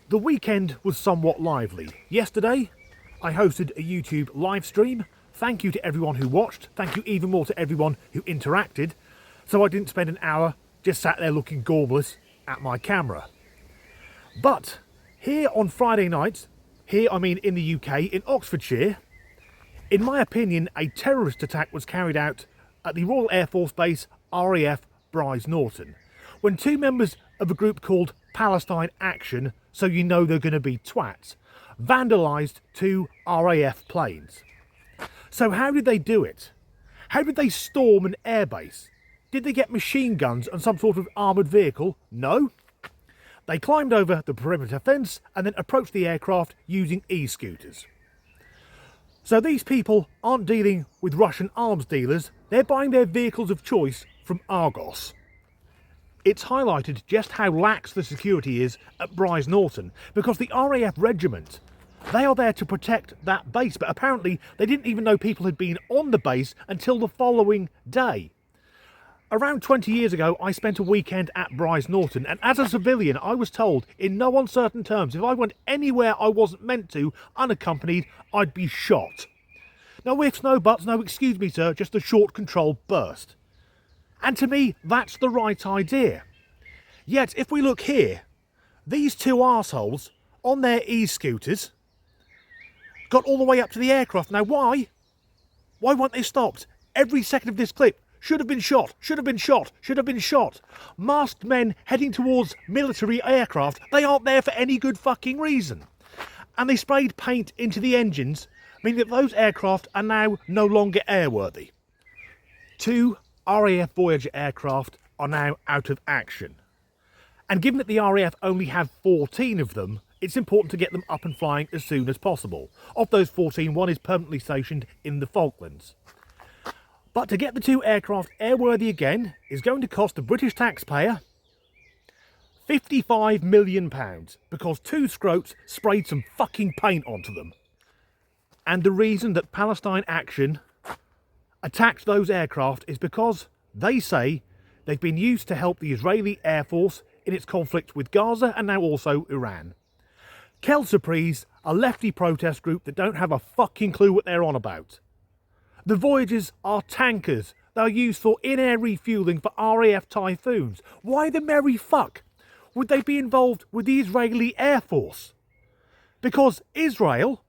The weekend was somewhat lively. Yesterday, I hosted a YouTube live stream. Thank you to everyone who watched. Thank you even more to everyone who interacted. So I didn't spend an hour just sat there looking gormless at my camera. But here on Friday night, here I mean in the UK, in Oxfordshire, in my opinion, a terrorist attack was carried out at the Royal Air Force Base RAF Brize Norton, when two members of a group called Palestine Action, so you know they're going to be twats, vandalised two RAF planes. So how did they do it? How did they storm an airbase? Did they get machine guns and some sort of armoured vehicle? No. They climbed over the perimeter fence and then approached the aircraft using e-scooters. So these people aren't dealing with Russian arms dealers, they're buying their vehicles of choice from Argos. It's highlighted just how lax the security is at Brize Norton, because the RAF regiment, they are there to protect that base, but apparently they didn't even know people had been on the base until the following day. Around 20 years ago, I spent a weekend at Brize Norton, and as a civilian, I was told in no uncertain terms, if I went anywhere I wasn't meant to, unaccompanied, I'd be shot. No ifs, no buts, no excuse me sir, just a short controlled burst. And to me, that's the right idea. Yet, if we look here, these two arseholes on their e-scooters got all the way up to the aircraft. Now why? Why weren't they stopped? Every second of this clip should have been shot, should have been shot, should have been shot. Masked men heading towards military aircraft, they aren't there for any good fucking reason. And they sprayed paint into the engines, meaning that those aircraft are now no longer airworthy. Two RAF Voyager aircraft are now out of action. And given that the RAF only have 14 of them, it's important to get them up and flying as soon as possible. Of those 14, one is permanently stationed in the Falklands. But to get the two aircraft airworthy again is going to cost the British taxpayer £55 million, because two scroats sprayed some fucking paint onto them. And the reason that Palestine Action attacked those aircraft is because they say they've been used to help the Israeli Air Force in its conflict with Gaza and now also Iran. Quelle surprise, a lefty protest group that don't have a fucking clue what they're on about. The Voyagers are tankers. They're used for in-air refuelling for RAF Typhoons. Why the merry fuck would they be involved with the Israeli Air Force? Because Israel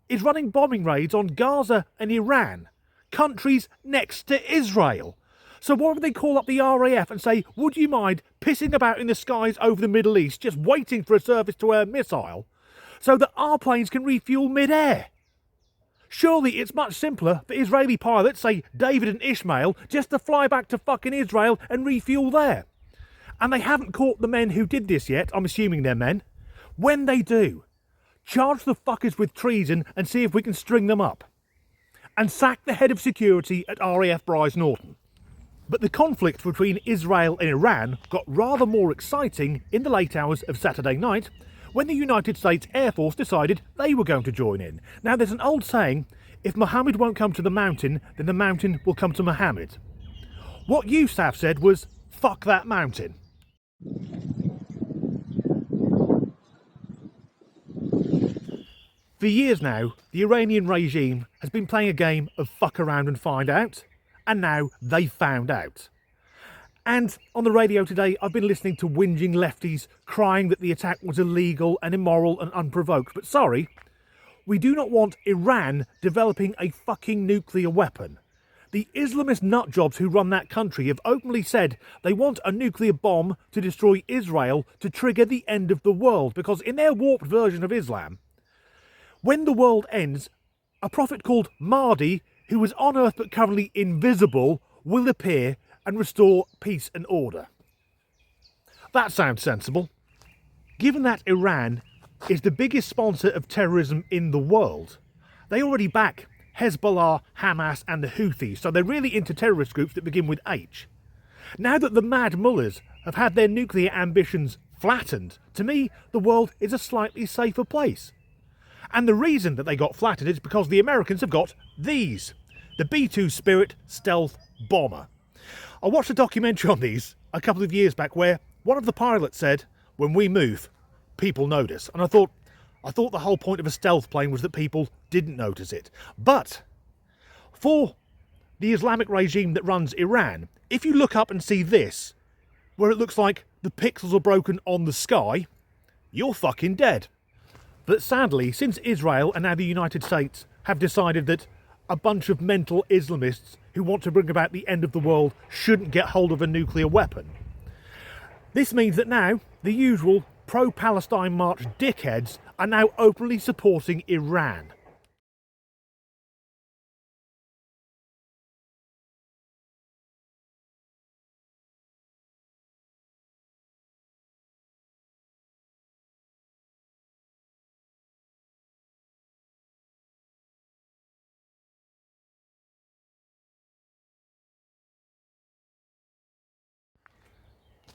is running bombing raids on Gaza and Iran, countries next to Israel. So why would they call up the RAF and say, would you mind pissing about in the skies over the Middle East, just waiting for a surface-to-air missile, so that our planes can refuel mid-air? Surely it's much simpler for Israeli pilots, say David and Ishmael, just to fly back to fucking Israel and refuel there. And they haven't caught the men who did this yet, I'm assuming they're men. When they do, charge the fuckers with treason and see if we can string them up. And sack the head of security at RAF Brize Norton. But the conflict between Israel and Iran got rather more exciting in the late hours of Saturday night, when the United States Air Force decided they were going to join in. Now there's an old saying, if Muhammad won't come to the mountain, then the mountain will come to Muhammad. What Yousaf said was, fuck that mountain. For years now, the Iranian regime has been playing a game of fuck around and find out, and now they've found out. And on the radio today, I've been listening to whinging lefties crying that the attack was illegal and immoral and unprovoked. But sorry, we do not want Iran developing a fucking nuclear weapon. The Islamist nutjobs who run that country have openly said they want a nuclear bomb to destroy Israel to trigger the end of the world, because in their warped version of Islam, when the world ends, a prophet called Mahdi, who was on earth but currently invisible, will appear and restore peace and order. That sounds sensible. Given that Iran is the biggest sponsor of terrorism in the world, they already back Hezbollah, Hamas and the Houthis, so they're really into terrorist groups that begin with H. Now that the mad mullahs have had their nuclear ambitions flattened, to me the world is a slightly safer place. And the reason that they got flattened is because the Americans have got these, the B-2 Spirit stealth bomber. I watched a documentary on these a couple of years back where one of the pilots said, when we move, people notice. And I thought the whole point of a stealth plane was that people didn't notice it. But for the Islamic regime that runs Iran, if you look up and see this, where it looks like the pixels are broken on the sky, you're fucking dead. But sadly, since Israel and now the United States have decided that a bunch of mental Islamists who want to bring about the end of the world shouldn't get hold of a nuclear weapon, this means that now the usual pro-Palestine march dickheads are now openly supporting Iran.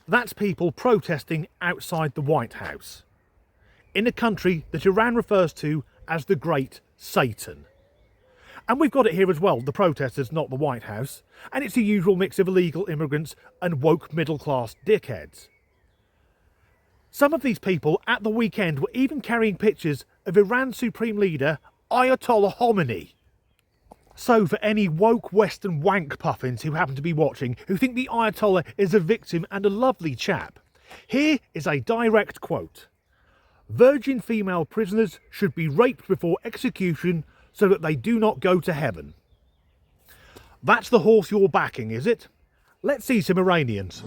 That's people protesting outside the White House, in a country that Iran refers to as the Great Satan. And we've got it here as well, the protesters, not the White House, and it's the usual mix of illegal immigrants and woke middle-class dickheads. Some of these people at the weekend were even carrying pictures of Iran's Supreme Leader, Ayatollah Khomeini. So for any woke Western wank puffins who happen to be watching, who think the Ayatollah is a victim and a lovely chap, here is a direct quote. "Virgin female prisoners should be raped before execution so that they do not go to heaven." That's the horse you're backing, is it? Let's see some Iranians.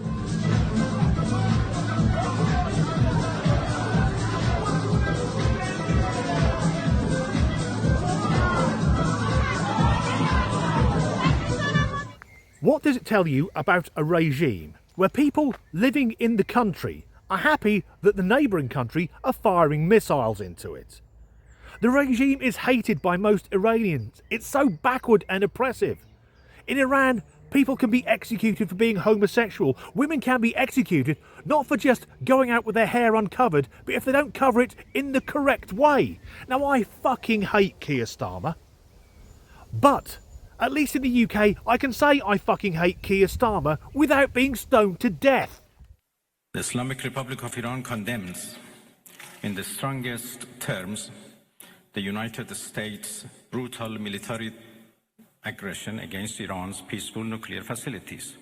What does it tell you about a regime where people living in the country are happy that the neighbouring country are firing missiles into it? The regime is hated by most Iranians. It's so backward and oppressive. In Iran, people can be executed for being homosexual. Women can be executed not for just going out with their hair uncovered, but if they don't cover it in the correct way. Now, I fucking hate Keir Starmer, but at least in the UK, I can say I fucking hate Keir Starmer without being stoned to death. The Islamic Republic of Iran condemns, in the strongest terms, the United States' brutal military aggression against Iran's peaceful nuclear facilities.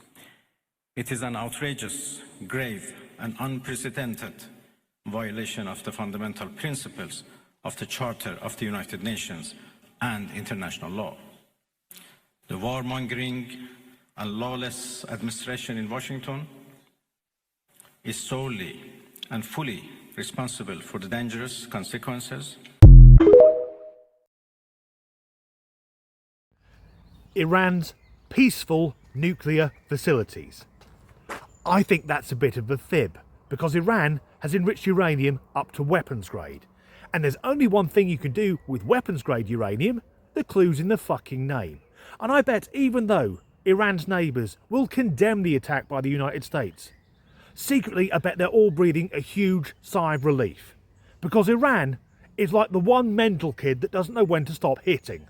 It is an outrageous, grave, and unprecedented violation of the fundamental principles of the Charter of the United Nations and international law. The warmongering and lawless administration in Washington is solely and fully responsible for the dangerous consequences. Iran's peaceful nuclear facilities. I think that's a bit of a fib, because Iran has enriched uranium up to weapons grade. And there's only one thing you can do with weapons grade uranium: the clue's in the fucking name. And I bet even though Iran's neighbours will condemn the attack by the United States, secretly I bet they're all breathing a huge sigh of relief. Because Iran is like the one mental kid that doesn't know when to stop hitting.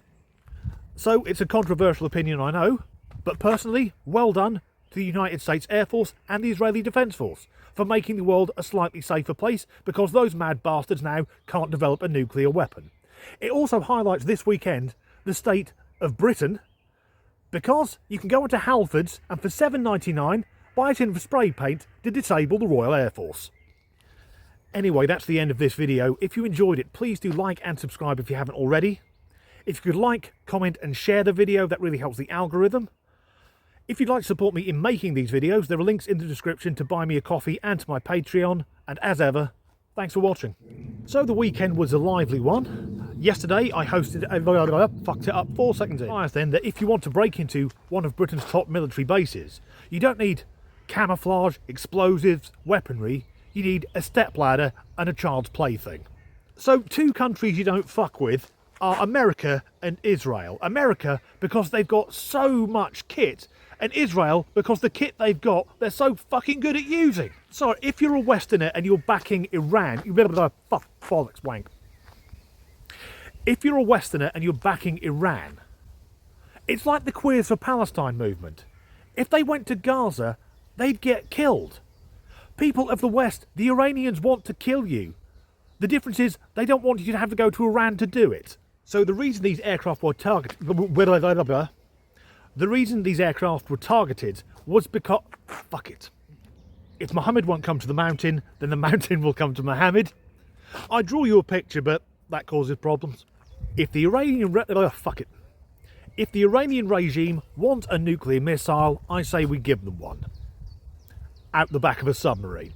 So it's a controversial opinion, I know, but personally, well done to the United States Air Force and the Israeli Defence Force for making the world a slightly safer place, because those mad bastards now can't develop a nuclear weapon. It also highlights this weekend the state of Britain, because you can go into Halfords and for $7.99 buy a tin of spray paint to disable the Royal Air Force. Anyway, that's the end of this video. If you enjoyed it, please do like and subscribe if you haven't already. If you could like, comment and share the video, that really helps the algorithm. If you'd like to support me in making these videos, there are links in the description to buy me a coffee and to my Patreon. And as ever, thanks for watching. So the weekend was a lively one. Yesterday I hosted fucked it up 4 seconds in. I then that if you want to break into one of Britain's top military bases, you don't need camouflage, explosives, weaponry. You need a stepladder and a child's plaything. So two countries you don't fuck with are America and Israel. America because they've got so much kit, and Israel because the kit they've got they're so fucking good at using. So if you're a Westerner and you're backing Iran, you better fuck bollocks wank. If you're a Westerner and you're backing Iran, it's like the Queers for Palestine movement. If they went to Gaza, they'd get killed. People of the West, the Iranians want to kill you. The difference is they don't want you to have to go to Iran to do it. So the reason these aircraft were targeted, was because, fuck it. If Mohammed won't come to the mountain, then the mountain will come to Mohammed. I draw you a picture, but that causes problems. If the Iranian If the Iranian regime want a nuclear missile, I say we give them one. Out the back of a submarine.